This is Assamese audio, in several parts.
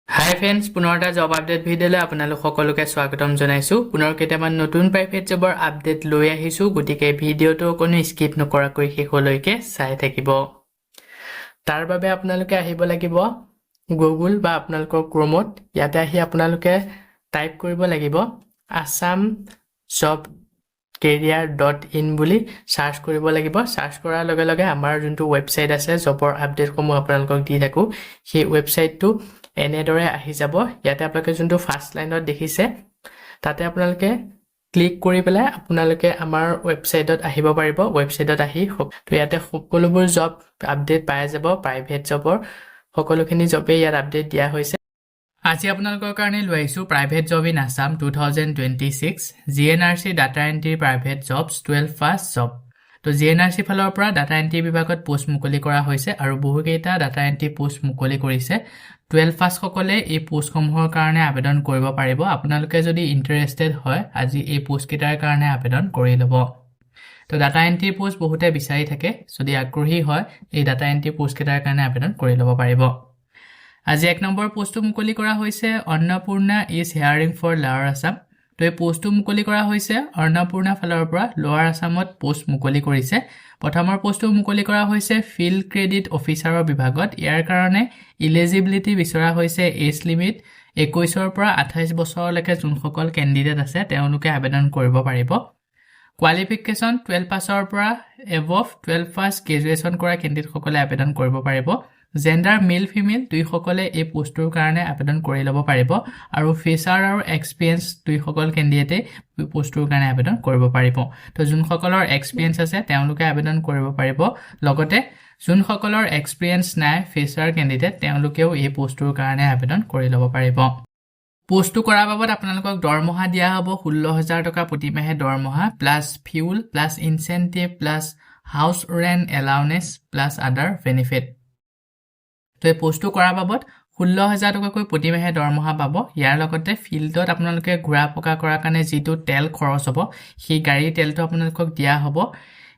হাই ফ্ৰেণ্ডছ, পুনৰ এটা জব আপডেট ভিডিঅ'লৈ আপোনালোক সকলোকে স্বাগতম জনাইছোঁ। পুনৰ কেইটামান নতুন প্ৰাইভেট জবৰ আপডেট লৈ আহিছোঁ, গতিকে ভিডিঅ'টো কোনো স্কিপ নকৰাকৈ শেষলৈকে চাই থাকিব। তাৰ বাবে আপোনালোকে আহিব লাগিব গুগল বা আপোনালোকৰ ক্ৰমত। ইয়াতে আহি আপোনালোকে টাইপ কৰিব লাগিব আছাম জব career.in বুলি সাৰ্চ কৰিব লাগিব। সাৰ্চ কৰাৰ লগে লগে আমাৰ যোনটো ৱেবছাইট আছে জবৰ আপডেটসমূহ আপোনালোকক দি থাকোঁ, সেই ৱেবছাইটটো এনেদৰে আহি যাব। ইয়াতে আপোনালোকে যোনটো ফাৰ্ষ্ট লাইনত দেখিছে তাতে আপোনালোকে ক্লিক কৰি পেলাই আপোনালোকে আমাৰ ৱেবছাইটত আহিব পাৰিব। ৱেবছাইটত আহি তো ইয়াতে সকলোবোৰ জব আপডেট পাই যাব। প্ৰাইভেট জবৰ সকলোখিনি জবেই ইয়াত আপডেট দিয়া হৈছে। আজি আপোনালোকৰ কাৰণে লৈ আহিছোঁ private job in Assam 2026 GNRC data entry private jobs 12 first job. তো GNRC ফালৰ পৰা ডাটা এণ্ট্ৰি বিভাগত পোষ্ট মুকলি কৰা হৈছে আৰু বহুকেইটা ডাটা এণ্ট্ৰি পোষ্ট মুকলি কৰিছে। 12 ফাৰ্ষ্ট সকলে এই পোষ্টসমূহৰ কাৰণে আবেদন কৰিব পাৰিব। আপোনালোকে যদি ইণ্টাৰেষ্টেড হয় আজি এই পোষ্টকেইটাৰ কাৰণে আবেদন কৰি ল'ব। তো ডাটা এণ্ট্ৰি পোষ্ট বহুতে বিচাৰি থাকে, যদি আগ্ৰহী হয় এই ডাটা এণ্ট্ৰি পোষ্টকেইটাৰ কাৰণে আবেদন কৰি ল'ব পাৰিব। আজি 1 নম্বৰ পোষ্টটো মুকলি কৰা হৈছে অন্নপূৰ্ণা ইজ হেয়াৰিং ফৰ লোৱাৰ আছাম। তো এই পোষ্টটো মুকলি কৰা হৈছে অন্নপূৰ্ণা ফালৰ পৰা লোৱাৰ আছামত পোষ্ট মুকলি কৰিছে। প্ৰথমৰ পোষ্টটো মুকলি কৰা হৈছে ফিল্ড ক্ৰেডিট অফিচাৰৰ বিভাগত। ইয়াৰ কাৰণে ইলিজিবিলিটি বিচৰা হৈছে এজ লিমিট 21ৰ পৰা 28 বছৰলৈকে যোনসকল কেণ্ডিডেট আছে তেওঁলোকে আবেদন কৰিব পাৰিব। কোৱালিফিকেশ্যন 12 পাছৰ পৰা এবভ 12 পাছ গ্ৰেজুৱেশ্যন কৰা কেণ্ডিডেটসকলে আবেদন কৰিব পাৰিব। জেণ্ডাৰ মেল ফিমেল দুইসকলে এই পোষ্টটোৰ কাৰণে আবেদন কৰি ল'ব পাৰিব আৰু ফেচাৰ আৰু এক্সপিৰিয়েঞ্চ দুইসকল কেণ্ডিডেটে পোষ্টটোৰ কাৰণে আবেদন কৰিব পাৰিব। তো যোনসকলৰ এক্সপিৰিয়েঞ্চ আছে তেওঁলোকে আবেদন কৰিব পাৰিব, লগতে যোনসকলৰ এক্সপিৰিয়েঞ্চ নাই ফেচাৰ কেণ্ডিডেট তেওঁলোকেও এই পোষ্টটোৰ কাৰণে আবেদন কৰি ল'ব পাৰিব। পোষ্টটো কৰাৰ বাবদ আপোনালোকক দৰমহা দিয়া হ'ব 16,000 টকা প্ৰতিমাহে দৰমহা plus fuel plus incentive plus house rent allowance plus other benefit. তো এই পোষ্টটো কৰাৰ বাবদ 16,000 টকাকৈ প্ৰতিমাহে দৰমহা পাব। ইয়াৰ লগতে ফিল্ডত আপোনালোকে ঘূৰা পকা কৰাৰ কাৰণে যিটো তেল খৰচ হ'ব সেই গাড়ীৰ তেলটো আপোনালোকক দিয়া হ'ব।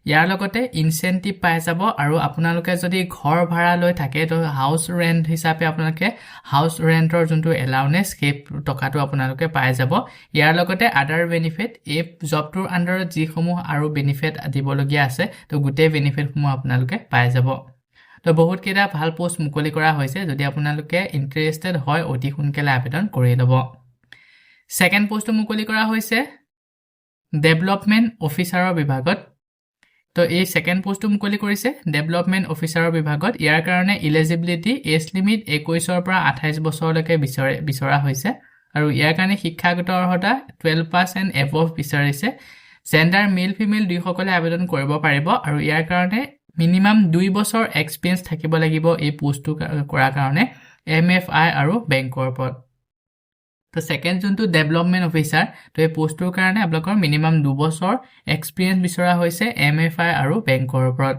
ইয়াৰ লগতে ইনচেণ্টিভ পাই যাব আৰু আপোনালোকে যদি ঘৰ ভাড়া লৈ থাকে তো হাউচ ৰেণ্ট হিচাপে আপোনালোকে হাউচ ৰেণ্টৰ যোনটো এলাউনেঞ্চ সেই টকাটো আপোনালোকে পাই যাব। ইয়াৰ লগতে আদাৰ বেনিফিট এই জবটোৰ আণ্ডাৰত যিসমূহ আৰু বেনিফিট দিবলগীয়া আছে তো গোটেই বেনিফিটসমূহ আপোনালোকে পাই যাব। তো বহুত কেইটা ভাল পোষ্ট মুকলি কৰা হৈছে, যদি আপোনালোকে ইণ্টাৰেষ্টেড হয় অতি সোনকালে আবেদন কৰি ল'ব। ছেকেণ্ড পোষ্টটো মুকলি কৰা হৈছে ডেভেলপমেণ্ট অফিচাৰৰ বিভাগত। তো এই ছেকেণ্ড পোষ্টটো মুকলি কৰিছে ডেভেলপমেণ্ট অফিচাৰৰ বিভাগত। ইয়াৰ কাৰণে ইলিজিবিলিটি এজ লিমিট 21ৰ পৰা 28 বছৰলৈকে বিচৰা হৈছে আৰু ইয়াৰ কাৰণে শিক্ষাগত অৰ্হতা 12 পাছ এণ্ড এবভ বিচাৰিছে। জেণ্ডাৰ মেল ফিমেল দুইসকলে আবেদন কৰিব পাৰিব আৰু ইয়াৰ কাৰণে মিনিমাম 2 বছৰ এক্সপিৰিয়েঞ্চ থাকিব লাগিব এই পোষ্টটো কৰাৰ কাৰণে MFI আৰু বেংকৰ ওপৰত। তো ছেকেণ্ড যোনটো ডেভেলপমেণ্ট অফিচাৰ, তো এই পোষ্টটোৰ কাৰণে আপোনালোকৰ মিনিমাম 2 বছৰ এক্সপিৰিয়েঞ্চ বিচৰা হৈছে MFI আৰু বেংকৰ ওপৰত।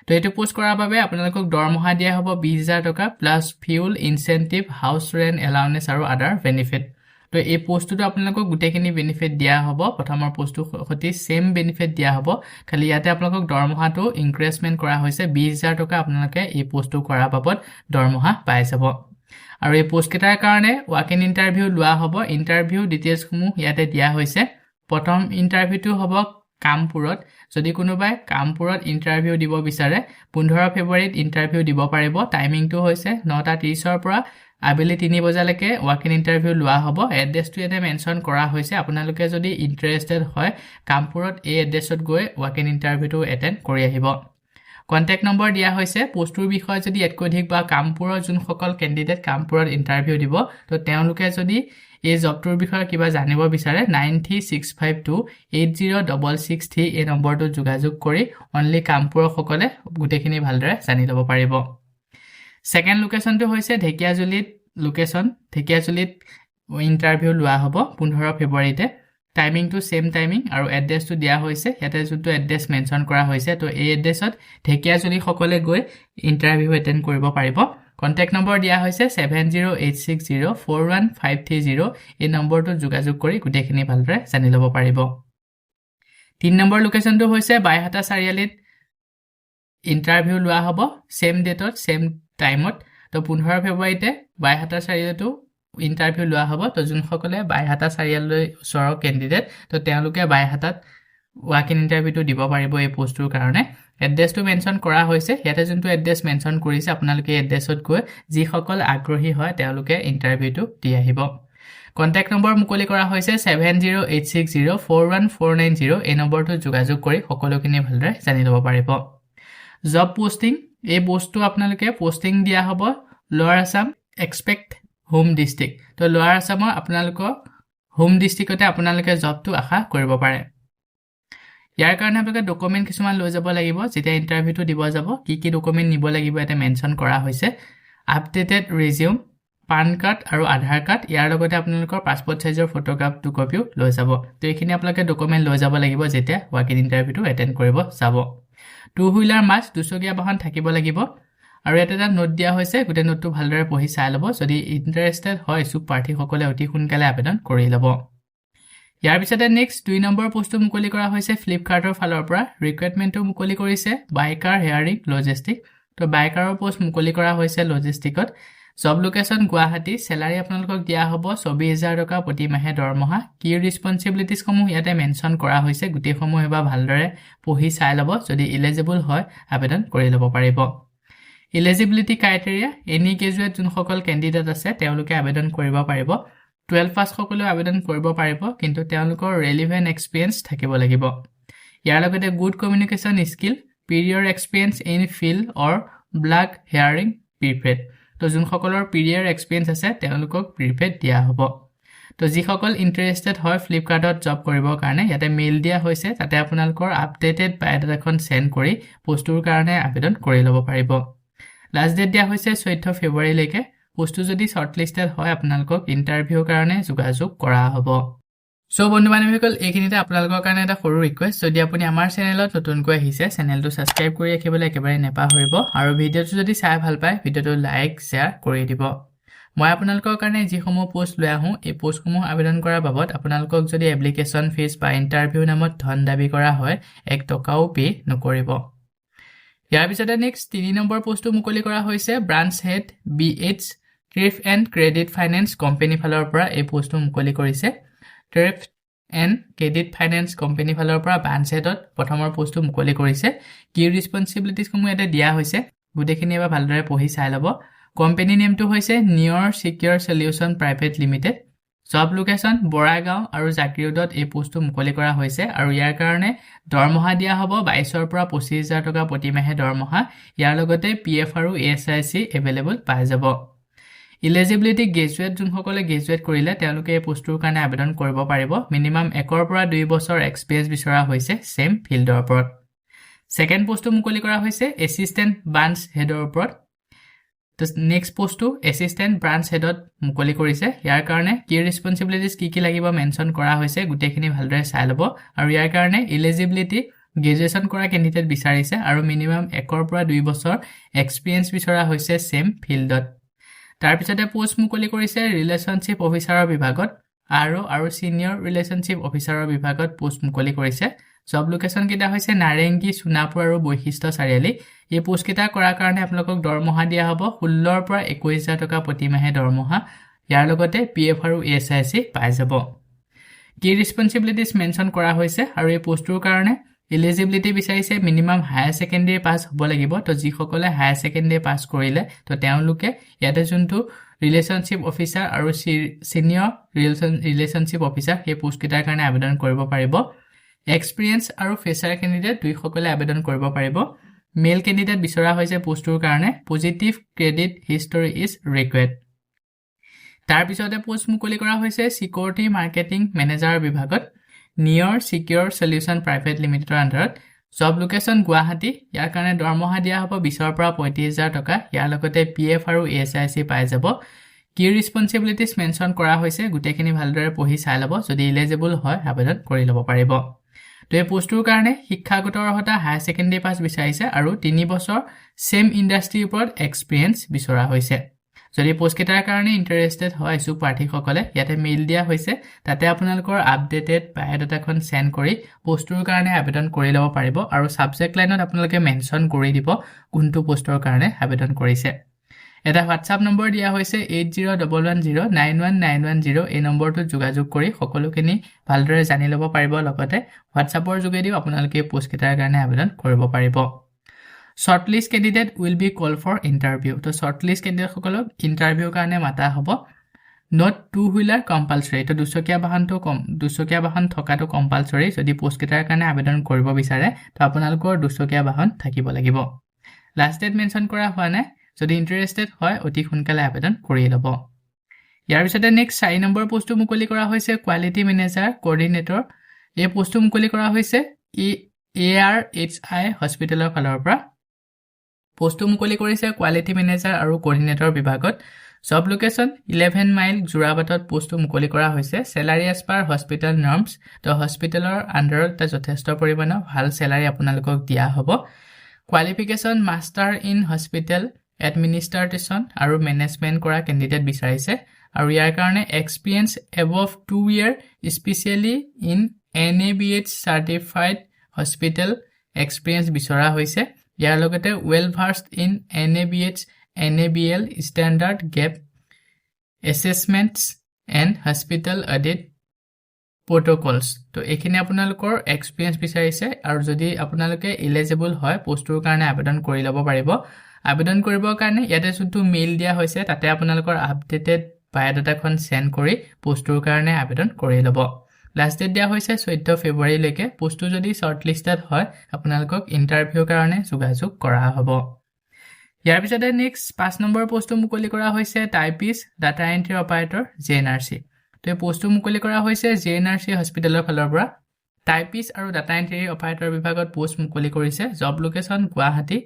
তো এইটো পোষ্ট কৰাৰ বাবে আপোনালোকক দৰমহা দিয়া হ'ব 20,000 টকা plus fuel incentive house rent allowance আৰু আদাৰ বেনিফিট। তো এই পোষ্টটোতো আপোনালোকক গোটেইখিনি বেনিফিট দিয়া হ'ব, প্ৰথমৰ পোষ্টটোৰ সৈতে সেম বেনিফিট দিয়া হ'ব, খালি ইয়াতে আপোনালোকক দৰমহাটো ইনক্ৰিজমেণ্ট কৰা হৈছে 20,000 টকা আপোনালোকে এই পোষ্টটো কৰাৰ বাবদ দৰমহা পাই যাব। আৰু এই পোষ্টকেইটাৰ কাৰণে ৱাক ইন ইণ্টাৰভিউ লোৱা হ'ব। ইণ্টাৰভিউ ডিটেইলছসমূহ ইয়াতে দিয়া হৈছে। প্ৰথম ইণ্টাৰভিউটো হ'ব কামপুৰত। যদি কোনোবাই কামপুৰত ইণ্টাৰভিউ দিব বিচাৰে 15 ফেব্ৰুৱাৰীত ইণ্টাৰভিউ দিব পাৰিব। টাইমিংটো হৈছে 9:30ৰ পৰা আবেলি 3 বজালৈকে ৱাক ইন ইণ্টাৰভিউ লোৱা হ'ব। এড্ৰেছটো ইয়াতে মেনশ্যন কৰা হৈছে। আপোনালোকে যদি ইণ্টাৰেষ্টেড হয় কামপুৰত এই এড্ৰেছত গৈ ৱাক ইন ইণ্টাৰভিউটো এটেণ্ড কৰি আহিব। কণ্টেক্ট নম্বৰ দিয়া হৈছে। পোষ্টটোৰ বিষয়ে যদি ইয়াতকৈ অধিক বা কামপুৰৰ যোনসকল কেণ্ডিডেট কামপুৰত ইণ্টাৰভিউ দিব তো তেওঁলোকে যদি এই জবটোৰ বিষয়ে কিবা জানিব বিচাৰে 9365280663 এই নম্বৰটো যোগাযোগ কৰি অনলি কামপুৰৰ সকলে গোটেইখিনি ভালদৰে জানি ল'ব পাৰিব। ছেকেণ্ড লোকেশ্যনটো হৈছে ঢেকীয়াজুলিত লোকেশ্যন। ঢেকীয়াজুলিত ইণ্টাৰভিউ লোৱা হ'ব 15 ফেব্ৰুৱাৰীতে। টাইমিংটো সেম টাইমিং আৰু এড্ৰেছটো দিয়া হৈছে। ইয়াতে যোনটো এড্ৰেছ মেনশ্যন কৰা হৈছে তো এই এড্ৰেছত ঢেকীয়াজুলি সকলে গৈ ইণ্টাৰভিউ এটেণ্ড কৰিব পাৰিব। কণ্টেক্ট নম্বৰ দিয়া হৈছে 7086041530 এই নম্বৰটো যোগাযোগ কৰি গোটেইখিনি ভালদৰে জানি ল'ব পাৰিব। 3 নম্বৰ লোকেশ্যনটো হৈছে বাইহাটা চাৰিআলিত ইণ্টাৰভিউ লোৱা হ'ব সেম ডেটত সেম টাইমত। তো 15 ফেব্ৰুৱাৰীতে বাইহাটা চাৰিআলিতো ইন্টাৰভিউ লোৱা হ'ব তো যোনসকলে বাইহাটা চাৰিআলিলৈ ওচৰৰ কেণ্ডিডেট তো তেওঁলোকে বাইহাটাত ৱাক ইন ইন্টাৰভিউটো দিব পাৰিব এই পোষ্টটোৰ কাৰণে এড্ৰেছটো মেনশ্যন কৰা হৈছে ইয়াতে যোনটো এড্ৰেছ মেনশ্যন কৰিছে আপোনালোকে এড্ৰেছত গৈ যিসকল আগ্ৰহী হয় তেওঁলোকে ইন্টাৰভিউটো দি আহিব কন্টাক্ট নম্বৰ মুকলি কৰা হৈছে 7086041490 এই নম্বৰটো যোগাযোগ কৰি সকলোখিনি ভালদৰে জানি ল'ব পাৰিব জব পোষ্টিং এই পোষ্টটো আপোনালোকে পোষ্টিং দিয়া হ'ব লোৱাৰ আসাম এক্সপেক্ট হোম ডিস্ট্ৰিক্ট তো লোৱাৰ আসামৰ আপোনালোকৰ হোম ডিস্ট্ৰিক্টতে আপোনালোকে জবটো আশা কৰিব পাৰে ইয়াৰ কাৰণে আপোনালোকে ডকুমেন্ট কিছুমান লৈ যাব লাগিব যেতিয়া ইন্টাৰভিউটো দিব যাব কি ডকুমেন্ট নিব লাগিব এটা মেনশ্যন কৰা হৈছে আপডেটেড ৰিজিউম পান কাৰ্ড আৰু আধাৰ কাৰ্ড ইয়াৰ লগতে আপোনালোকৰ পাছপোৰ্ট সাইজৰ ফটোগ্ৰাফ 2 কপিও লৈ যাব তো এইখিনি আপোনালোকে ডকুমেন্ট লৈ যাব লাগিব যেতিয়া ৱাক ইন ইন্টাৰভিউটো এটেন্ড কৰিব যাব টু হুইলাৰ মাছ দুচকীয়া বাহন থাকিব লাগিব আৰু এটা নোট দিয়া হৈছে গোটেই নোটটো ভালদৰে পঢ়ি চাই ল'ব যদি ইন্টাৰেষ্টেড হয় সু প্ৰাৰ্থীসকলে অতি সোনকালে আবেদন কৰি ল'ব ইয়াৰ পিছতে নেক্সট 2 নম্বৰ পোষ্টটো মুকলি কৰা হৈছে ফ্লিপকাৰ্টৰ ফালৰ পৰা ৰিক্ৰুটমেন্টটো মুকলি কৰিছে বাইকাৰ হেয়াৰিং লজিষ্টিক তো বাইকাৰৰ পোষ্ট মুকলি কৰা হৈছে লজিষ্টিকত জব লোকেশন গুৱাহাটী স্যালাৰি আপোনালোকক দিয়া হ'ব 24000 টকা প্ৰতি মাহে দৰমহা কি ৰেসপন্সিবিলিটিজ সমূহ ইয়াতে মেনশ্যন কৰা হৈছে গোটেই সমূহ এবাৰ ভালদৰে পঢ়ি চাই ল'ব যদি এলিজিবল হয় আবেদন কৰি ল'ব পাৰিব এলিজিবিলিটি ক্ৰাইটেৰিয়া এনি গ্ৰেজুৱেট যোনসকল কেণ্ডিডেট আছে তেওঁলোকে আবেদন কৰিব পাৰিব 12 পাছ সকলেও আবেদন কৰিব পাৰিব কিন্তু তেওঁলোকৰ ৰেলেভেন্ট এক্সপেৰিয়েন্স থাকিব লাগিব ইয়াৰ লগতে good communication skill prior experience in field or black hearing prepaid তো যোনসকলৰ পিৰিয়ৰ এক্সপেৰিয়েন্স আছে তেওঁলোকক প্ৰিপেড দিয়া হ'ব তো যিসকল ইন্টাৰেষ্টেড হয় ফ্লিপকাৰ্টত জব কৰিবৰ কাৰণে ইয়াতে মেইল দিয়া হৈছে তাতে আপোনালোকৰ আপডেটেড বায়োডাটাখন সেন্ড কৰি পোষ্টটোৰ কাৰণে আবেদন কৰি ল'ব পাৰিব লাষ্ট ডেট দিয়া হৈছে 14 ফেব্ৰুৱাৰীলৈকে পোষ্টটো যদি শৰ্টলিষ্টেড হয় আপোনালোকক ইন্টাৰভিউৰ কাৰণে যোগাযোগ কৰা হ'ব সো বন্ধু বান্ধৱীসকল এইখিনিতে আপোনালোকৰ কাৰণে এটা সৰু ৰিকুৱেষ্ট যদি আপুনি আমাৰ চেনেলত নতুনকৈ আহিছে চেনেলটো সাবস্ক্ৰাইব কৰি ৰাখিবলৈ একেবাৰে নেপাহৰিব আৰু ভিডিঅ'টো যদি চাই ভাল পায় ভিডিঅ'টো লাইক শেয়াৰ কৰি দিব মই আপোনালোকৰ কাৰণে যিসমূহ পোষ্ট লৈ আহোঁ এই পোষ্টসমূহ আবেদন কৰাৰ বাবদ আপোনালোকক যদি এপ্লিকেশ্যন ফিজ বা ইন্টাৰভিউ নামত ধন দাবী কৰা হয় 1 টকাও পে নকৰিব ইয়াৰ পিছতে নেক্সট 3 নম্বৰ পোষ্টটো মুকলি কৰা হৈছে ব্ৰাঞ্চ হেড BH ট্ৰিফ এণ্ড ক্ৰেডিট ফাইনেন্স কোম্পানী ফালৰ পৰা এই পোষ্টটো মুকলি কৰিছে ট্ৰিফ এণ্ড ক্ৰেডিট ফাইনেন্স কোম্পানী ফালৰ পৰা ব্ৰাঞ্চ হেডত প্ৰথমৰ পোষ্টটো মুকলি কৰিছে কি ৰেসপন্সিবিলিটিজ সমূহ ইয়াতে দিয়া হৈছে গোটেইখিনি এবাৰ ভালদৰে পঢ়ি চাই ল'ব কোম্পানী নেমটো হৈছে নিয়ৰ সিকিউৰ solution private limited job location Boragaon আৰু জাকিৰোডত এই পোষ্টটো মুকলি কৰা হৈছে আৰু ইয়াৰ কাৰণে দৰমহা দিয়া হ'ব 22ৰ পৰা 25000 টকা প্ৰতি মাহে দৰমহা ইয়াৰ লগতে PF আৰু ASIC এভেইলেবল পাই যাব এলিজিবিলিটি গ্ৰেজুৱেট যোনসকলে গ্ৰেজুৱেট কৰিলে তেওঁলোকে এই পোষ্টটোৰ কাৰণে আবেদন কৰিব পাৰিব মিনিমাম 1ৰ পৰা 2 বছৰ এক্সপেৰিয়েন্স বিচৰা হৈছে সেম ফিল্ডৰ ওপৰত সেকেন্ড পোষ্টটো মুকলি কৰা হৈছে এসিস্টেন্ট ব্ৰাঞ্চ হেডৰ ওপৰত তো নেক্সট পোষ্টটো এসিস্টেন্ট ব্ৰাঞ্চ হেডত মুকলি কৰিছে ইয়াৰ কাৰণে কি ৰেসপন্সিবিলিটিজ কি লাগিব মেনশ্যন কৰা হৈছে গোটেইখিনি ভালদৰে চাই ল'ব আৰু ইয়াৰ কাৰণে এলিজিবিলিটি গ্ৰেজুৱেচন কৰা কেণ্ডিডেট বিচাৰিছে আৰু মিনিমাম 1ৰ পৰা 2 বছৰ এক্সপেৰিয়েন্স বিচৰা হৈছে সেম ফিল্ডত তাৰ পিছতে পোষ্ট মুকলি কৰিছে ৰিলেশনশ্বিপ অফিচাৰৰ বিভাগত আৰু সিনিয়ৰ ৰিলেশনশ্বিপ অফিচাৰৰ বিভাগত পোষ্ট মুকলি কৰিছে জব লোকেশন কেইটা হৈছে নাৰেংগী সোনাপুৰ আৰু বৈশিষ্ট্য চাৰিআলি এই পোষ্ট কেইটা কৰাৰ কাৰণে আপোনালোকক দৰমহা দিয়া হ'ব 16ৰ পৰা 21000 টকা প্ৰতি মাহে দৰমহা ইয়াৰ লগতে PF আৰু ASIC পাই যাব কি ৰেসপন্সিবিলিটিজ মেনশ্যন কৰা হৈছে আৰু এই পোষ্টটোৰ কাৰণে এলিজিবিলিটি বিচাৰিছে মিনিমাম হায়াৰ সেকেন্ডাৰী পাস হ'ব লাগিব তো যিসকলে হায়াৰ সেকেন্ডাৰী পাস কৰিলে তো তেওঁলোকে ইয়াতে যোনটো ৰিলেশনশ্বিপ অফিচাৰ আৰু সিনিয়ৰ ৰিলেশনশ্বিপ অফিচাৰ এই পোষ্ট কেইটাৰ কাৰণে আবেদন কৰিব পাৰিব এক্সপেৰিয়েন্স আৰু ফ্ৰেছাৰ কেণ্ডিডেট দুইসকলে আবেদন কৰিব পাৰিব মেল কেণ্ডিডেট বিচৰা হৈছে পোষ্টটোৰ কাৰণে পজিটিভ ক্ৰেডিট হিষ্টৰী ইজ ৰিকুৱেৰ্ড তাৰ পিছতে পোষ্ট মুকলি কৰা হৈছে সিকিউৰিটি মাৰ্কেটিং মেনেজাৰ বিভাগত নিয়ৰ সিকিউৰ সলিউশন প্ৰাইভেট লিমিটেডৰ আন্ডাৰত জব লোকেশন গুৱাহাটী ইয়াৰ কাৰণে দৰমহা দিয়া হ'ব 20ৰ পৰা 35000 টকা ইয়াৰ লগতে PF আৰু ASIC পাই যাব কি ৰেসপন্সিবিলিটিজ মেনশ্যন কৰা হৈছে গোটেইখিনি ভালদৰে পঢ়ি চাই ল'ব যদি এলিজিবল হয় আবেদন কৰি ল'ব পাৰিব তো এই পোষ্টটোৰ কাৰণে শিক্ষাগত অৰ্হতা হায়াৰ সেকেন্ডাৰী পাস বিচাৰিছে আৰু 3 বছৰ সেম ইন্ডাষ্ট্ৰিৰ ওপৰত এক্সপেৰিয়েন্স বিচৰা হৈছে যদি পোষ্ট কেইটাৰ কাৰণে ইন্টাৰেষ্টেড হয় সু প্ৰাৰ্থীসকলে ইয়াতে মেইল দিয়া হৈছে তাতে আপোনালোকৰ আপডেটেড বায়োডাটাখন সেন্ড কৰি পোষ্টটোৰ কাৰণে আবেদন কৰি ল'ব পাৰিব আৰু সাবজেক্ট লাইনত আপোনালোকে মেনশ্যন কৰি দিব কোনটো পোষ্টৰ কাৰণে আবেদন কৰিছে এটা WhatsApp নম্বৰ দিয়া হৈছে 8011091910 এই নম্বৰটো যোগাযোগ কৰি সকলোখিনি ভালদৰে জানি ল'ব পাৰিব লগতে WhatsAppৰ যোগেদিও আপোনালোকে পোষ্ট কেইটাৰ কাৰণে আবেদন কৰিব পাৰিব shortlist candidate will be called for interview তো shortlist candidate সকলক ইন্টাৰভিউ কাৰণে মাতা হ'ব not two wheeler compulsory তো দুচকীয়া বাহন থকাটো compulsory যদি পোষ্ট কেইটাৰ কাৰণে আবেদন কৰিব বিচাৰে তো আপোনালোকৰ দুচকীয়া বাহন থাকিব লাগিব লাষ্ট ডেট মেনশন কৰা হোৱা নাই যদি ইন্টাৰেষ্টেড হয় অতি সোনকালে আবেদন কৰি ল'ব ইয়াৰ পিছতে নেক্সট 4 নম্বৰ পোষ্টটো মুকলি কৰা হৈছে কোৱালিটি মেনেজাৰ কোঅৰ্ডিনেটৰ এই পোষ্টটো মুকলি কৰা হৈছে ARHI হস্পিটেলৰ ফালৰ পৰা পোষ্টটো মুকলি কৰিছে কোৱালিটি মেনেজাৰ আৰু কোঅৰ্ডিনেটৰ বিভাগত সব লোকেশন 11 মাইল জুৰাবাটত পোষ্টটো মুকলি কৰা হৈছে salary as per hospital norms তো হস্পিটেলৰ আন্ডাৰত যথেষ্ট পৰিমাণৰ ভাল স্যালাৰি আপোনালোকক দিয়া হ'ব qualification master in hospital administration আৰু মেনেজমেন্ট কৰা কেণ্ডিডেট বিচাৰিছে আৰু ইয়াৰ কাৰণে experience above 2 year specially in NABH certified hospital experience বিচৰা হৈছে ইয়াৰ লগতে well versed in NABH NABL standard gap assessments and hospital audit protocols তো এখিনি আপোনালোকৰ এক্সপেৰিয়েন্স বিচাৰিছে আৰু যদি আপোনালোকে এলিজিবল হয় পোষ্টৰ কাৰণে আবেদন কৰি ল'ব পাৰিব আবেদন কৰিবৰ কাৰণে ইয়াতে যোনটো মেইল দিয়া হৈছে তাতে আপোনালোকৰ আপডেটেড বায়োডাটাখন সেন্ড কৰি পোষ্টৰ কাৰণে আবেদন কৰি ল'ব লাষ্ট ডেট দিয়া হৈছে 14 ফেব্ৰুৱাৰী লৈকে পোষ্টটো যদি শৰ্টলিষ্টেড হয় আপোনালোকক ইন্টাৰভিউৰ কাৰণে যোগাযোগ কৰা হ'ব ইয়াৰ পিছতে নেক্সট 5 নম্বৰ পোষ্টটো মুকলি কৰা হৈছে typist data entry operator GNRC তো এই পোষ্টটো মুকলি কৰা হৈছে GNRC হস্পিটেলৰ ফালৰ পৰা টাইপিষ্ট আৰু ডাটা এন্ট্ৰি অপাৰেটৰ বিভাগত পোষ্ট মুকলি কৰিছে জব লোকেশন গুৱাহাটী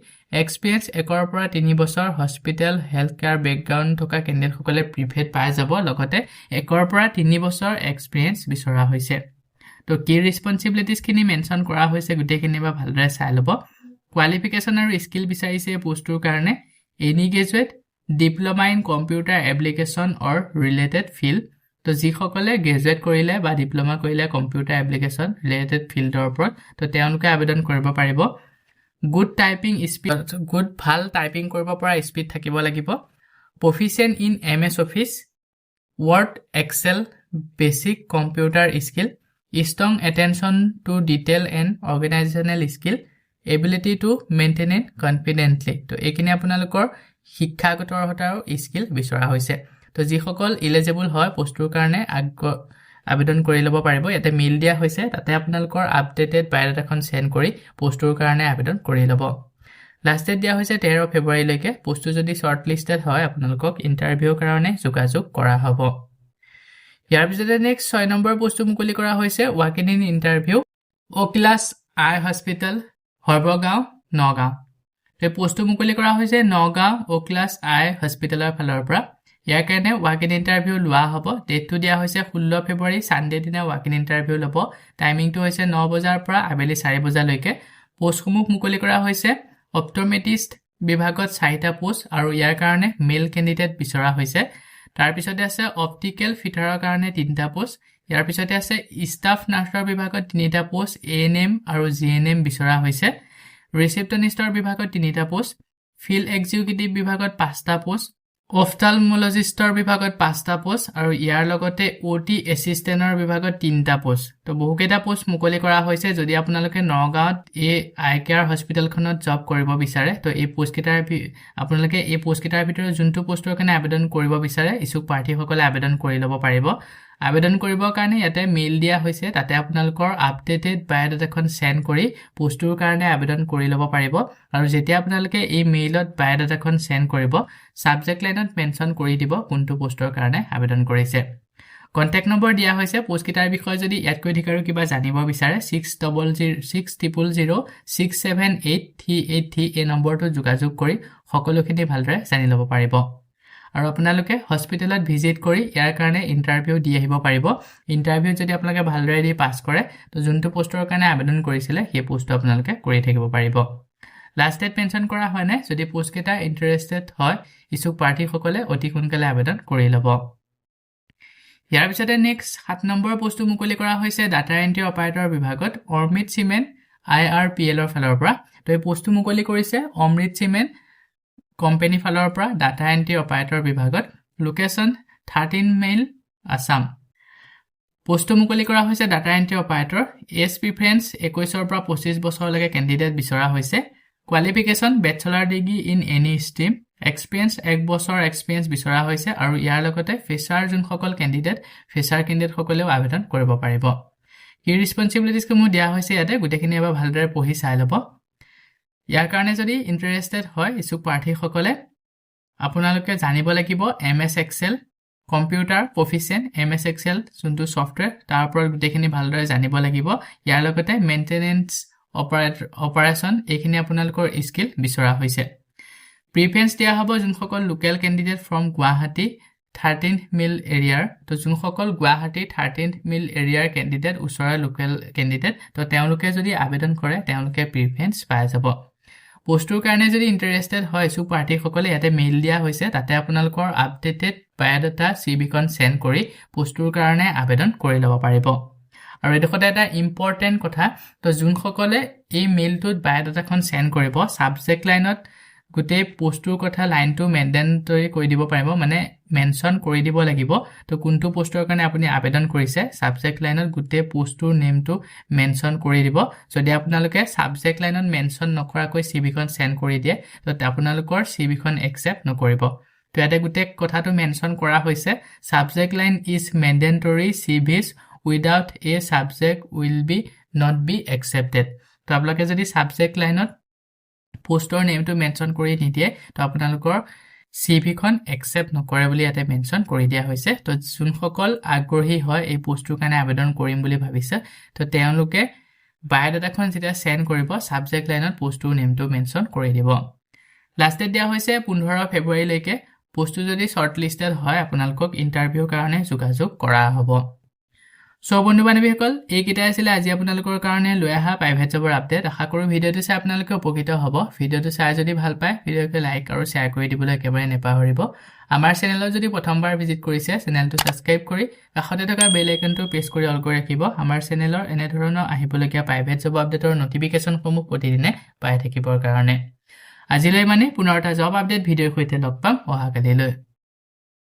এক্সপেৰিয়েন্স 1 পৰা 3 বছৰ হস্পিটেল হেলথ কেয়াৰ বেকগ্ৰাউণ্ড থকা কেণ্ডিডেটসকলে প্ৰিভেট পাই যাব লগতে 1 পৰা 3 বছৰ এক্সপেৰিয়েন্স বিচৰা হৈছে তো কি ৰেসপন্সিবিলিটিজ খিনি মেনশন কৰা হৈছে গুটেখিনি বা ভালদৰে চাই ল'ব কোৱালিফিকেশন আৰু স্কিল বিচাৰিছে পোষ্টৰ কাৰণে any graduate diploma in computer application or related field তো যিসকলে গ্ৰেজুৱেট কৰিলে বা ডিপ্লোমা কৰিলে কম্পিউটাৰ এপ্লিকেশন ৰিলেটেড ফিল্ডৰ ওপৰত তো তেওঁলোকে আবেদন কৰিব পাৰিব গুড টাইপিং স্পীড গুড ভাল টাইপিং কৰিব পৰা স্পীড থাকিব লাগিব proficient in MS Office Word Excel basic computer skill strong attention to detail and organizational skill ability to maintain it confidently তো এইখিনি আপোনালোকৰ শিক্ষাগত অৰ্হতাৰ স্কিল বিচৰা হৈছে তো যিসকল এলিজিবল হয় পোষ্টৰ কাৰণে আবেদন কৰি ল'ব পাৰিব ইয়াতে মেইল দিয়া হৈছে তাতে আপোনালোকৰ আপডেটেড বায়োডাটাখন সেন্ড কৰি পোষ্টৰ কাৰণে আবেদন কৰি ল'ব লাষ্ট ডেট দিয়া হৈছে 13 ফেব্ৰুৱাৰী লৈকে পোষ্টটো যদি শৰ্টলিষ্টেড হয় আপোনালোকক ইন্টাৰভিউৰ কাৰণে যোগাযোগ কৰা হ'ব ইয়াৰ পিছতে নেক্সট 6 নম্বৰ পোষ্টটো মুকলি কৰা হৈছে ৱাকিং in interview Oculus Eye Hospital Harabgaon Nagaon এই পোষ্টটো মুকলি কৰা হৈছে নগাঁও Oculus Eye Hospitalৰ ফালৰ পৰা ইয়াৰ কাৰণে ৱাকিং ইন্টাৰভিউ লোৱা হ'ব ডেটটো দিয়া হৈছে 16 ফেব্ৰুৱাৰী সানডে দিনা ৱাকিং ইন্টাৰভিউ ল'ব টাইমিংটো হৈছে 9 বজাৰ পৰা আবেলি 4 বজালৈকে পোষ্টসমূহ মুকলি কৰা হৈছে অপটোমেট্ৰিষ্ট বিভাগত 4টা পোষ্ট আৰু ইয়াৰ কাৰণে মেল কেণ্ডিডেট বিচৰা হৈছে তাৰ পিছতে আছে অপটিকেল ফিটাৰৰ কাৰণে 3টা পোষ্ট ইয়াৰ পিছতে আছে ষ্টাফ নাৰ্ছৰ বিভাগত 3টা পোষ্ট ANM আৰু GNM বিচৰা হৈছে ৰিসেপশ্যনিষ্টৰ বিভাগত 3টা পোষ্ট ফিল্ড এক্সিকিউটিভ বিভাগত 5টা পোষ্ট অফথালমোলজিষ্টৰ বিভাগত 5টা পোষ্ট আৰু ইয়াৰ লগতে OT এসিস্টেন্টৰ বিভাগত 3টা পোষ্ট তো বহুকেইটা পোষ্ট মুকলি কৰা হৈছে যদি আপোনালোকে নগাঁৱত এই আই কেয়াৰ হস্পিটেলখনত জব কৰিব বিচাৰে তো এই পোষ্টকেইটাৰ আপোনালোকে এই পোষ্টকেইটাৰ ভিতৰত যোনটো পোষ্টৰ কাৰণে আবেদন কৰিব বিচাৰে ইছুক প্ৰাৰ্থীসকলে আবেদন কৰি ল'ব পাৰিব আবেদন কৰিবৰ কাৰণে ইয়াতে মেইল দিয়া হৈছে তাতে আপোনালোকৰ আপডেটেড বায়োডাটাখন সেন্ড কৰি পোষ্টৰ কাৰণে আবেদন কৰি ল'ব পাৰিব আৰু যেতিয়া আপোনালোকে এই মেইলত বায়োডাটাখন সেন্ড কৰিব সাবজেক্ট লাইনত মেনশন কৰি দিব কোনটো পোষ্টৰ কাৰণে আবেদন কৰিছে কন্টাক্ট নম্বৰ দিয়া হৈছে পোষ্টকেইটাৰ বিষয়ে যদি ইয়াতকৈ অধিক আৰু কিবা জানিব বিচাৰে 6006783883 এই নম্বৰটো যোগাযোগ কৰি সকলোখিনি ভালদৰে জানি ল'ব পাৰিব আৰু আপোনালোকে হস্পিটেলত ভিজিট কৰি ইয়াৰ কাৰণে ইন্টাৰভিউ দি আহিব পাৰিব ইন্টাৰভিউ যদি আপোনালোকে ভালদৰে দি পাছ কৰে তো যোনটো পোষ্টৰ কাৰণে আবেদন কৰিছিলে সেই পোষ্টটো আপোনালোকে কৰি থাকিব পাৰিব লাষ্ট ডেট মেনশন কৰা হয় নাই যদি পোষ্টকেইটা ইন্টাৰেষ্টেড হয় ইছুক প্ৰাৰ্থীসকলে অতি সোনকালে আবেদন কৰি ল'ব ইয়াৰ পিছতে নেক্সট 7 নম্বৰ পোষ্টটো মুকলি কৰা হৈছে ডাটা এন্ট্ৰি অপাৰেটৰ বিভাগত অমৃত সিমেন্ট IRPL ৰ ফালৰ পৰা তো এই পোষ্টটো মুকলি কৰিছে অমৃত সিমেন্ট কোম্পানী ফালৰ পৰা ডাটা এন্ট্ৰি অপাৰেটৰ বিভাগত লোকেশ্যন 13 মাইল আসাম পোষ্ট মুকলি কৰা হৈছে data entry operator age preference 21 ৰ পৰা 25 বছৰলৈকে কেণ্ডিডেট বিচৰা হৈছে qualification bachelor degree in any stream experience 1 বছৰ এক্সপেৰিয়েন্স বিচৰা হৈছে আৰু ইয়াৰ লগতে ফ্ৰেছাৰ যোনসকল কেণ্ডিডেট ফ্ৰেছাৰ কেণ্ডিডেট সকলেও আবেদন কৰিব পাৰিব কি ৰেসপন্সিবিলিটিজ সমূহ দিয়া হৈছে ইয়াতে গুটেখিনি এবাৰ ভালদৰে পঢ়ি চাই ল'ব ইয়াৰ কাৰণে যদি ইন্টাৰেষ্টেড হয় ইছুক প্ৰাৰ্থীসকলে আপোনালোকে জানিব লাগিব MS Excel computer proficient MS Excel যোনটো সফটৱেৰ তাৰ ওপৰত গুটেখিনি ভালদৰে জানিব লাগিব ইয়াৰ লগতে মেইনটেনেন্স অপাৰেচন এইখিনি আপোনালোকৰ স্কিল বিচৰা হৈছে প্ৰিফাৰেন্স দিয়া হ'ব যোনসকল লোকেল কেণ্ডিডেট ফ্ৰম গুৱাহাটী 13 মিল এৰিয়াৰ তো যোনসকল গুৱাহাটী 13 মিল এৰিয়াৰ কেণ্ডিডেট ওচৰৰ লোকেল কেণ্ডিডেট তো তেওঁলোকে যদি আবেদন কৰে তেওঁলোকে প্ৰিফাৰেন্স পাই যাব পোষ্টৰ কাৰণে যদি ইন্টাৰেষ্টেড হয় সু পাৰ্টিসকলে ইয়াতে মেইল দিয়া হৈছে তাতে আপোনালোকৰ আপডেটেড বায়োডাটা সিভিখন সেন্ড কৰি পোষ্টৰ কাৰণে আবেদন কৰি ল'ব পাৰিব আৰু এডখতে এটা ইম্পৰ্টেন্ট কথা তো যোনসকলে এই মেইলটোত বায়োডাটাখন সেন্ড কৰিব সাবজেক্ট লাইনত গুটে পোষ্টৰ কথা লাইনটো মেন্ডেটৰি কৰি দিব পাৰিব মানে মেনশন কৰি দিব লাগিব তো কোনটো পোষ্টৰ কাৰণে আপুনি আবেদন কৰিছে সাবজেক্ট লাইনত গুটে পোষ্টৰ নেমটো মেনশন কৰি দিব যদি আপোনালোকে সাবজেক্ট লাইনত মেনশন নকৰাকৈ সিভিখন সেন্ড কৰি দিয়ে তো আপোনালোকৰ সিভিখন একচেপ্ট নকৰিব তো ইয়াতে গুটে কথাটো মেনশন কৰা হৈছে subject line is mandatory CVs without a subject will be not be accepted তো আপোনালোকে যদি সাবজেক্ট লাইনত পোষ্টৰ নেমটো মেনশন কৰি নিদিয়ে তো আপোনালোকৰ সিভিখন একচেপ্ট নকৰে বুলি ইয়াতে মেনশন কৰি দিয়া হৈছে তো যোনসকল আগ্ৰহী হয় এই পোষ্টৰ কাৰণে আবেদন কৰিম বুলি ভাবিছে তো তেওঁলোকে বায়োডাটাখন যেতিয়া সেন্ড কৰিব সাবজেক্ট লাইনত পোষ্টৰ নেমটো মেনশন কৰি দিব লাষ্ট ডেট দিয়া হৈছে 15 ফেব্ৰুৱাৰী লৈকে পোষ্ট যদি শৰ্টলিস্টেড হয় আপোনালোকক ইন্টাৰভিউৰ কাৰণে যোগাযোগ কৰা হ'ব সো বন্ধু বান্ধৱীসকল এই কিটা আছিল আজি আপোনালোকৰ কাৰণে লৈ আহা প্ৰাইভেট জবৰ আপডেট আশা কৰো ভিডিওটো চাই আপোনালোকে উপকৃত হ'ব ভিডিওটো চাই যদি ভাল পায় ভিডিওকে লাইক আৰু শেয়াৰ কৰি দিবলৈ একেবাৰে নেপাহৰিব আমাৰ চেনেলত যদি প্ৰথমবাৰ ভিজিট কৰিছে চেনেলটো সাবস্ক্ৰাইব কৰি কাষতে থকা বেল আইকনটো প্ৰেছ কৰি অল কৰি ৰাখিব আমাৰ চেনেলৰ এনে ধৰণৰ আহিবলগীয়া প্ৰাইভেট জব আপডেটৰ নটিফিকেশনসমূহ প্ৰতিদিনে পাই থাকিবৰ কাৰণে আজিলৈ মানে পুনৰ এটা জব আপডেট ভিডিওৰ সৈতে লগ পাম অহাকালিলৈ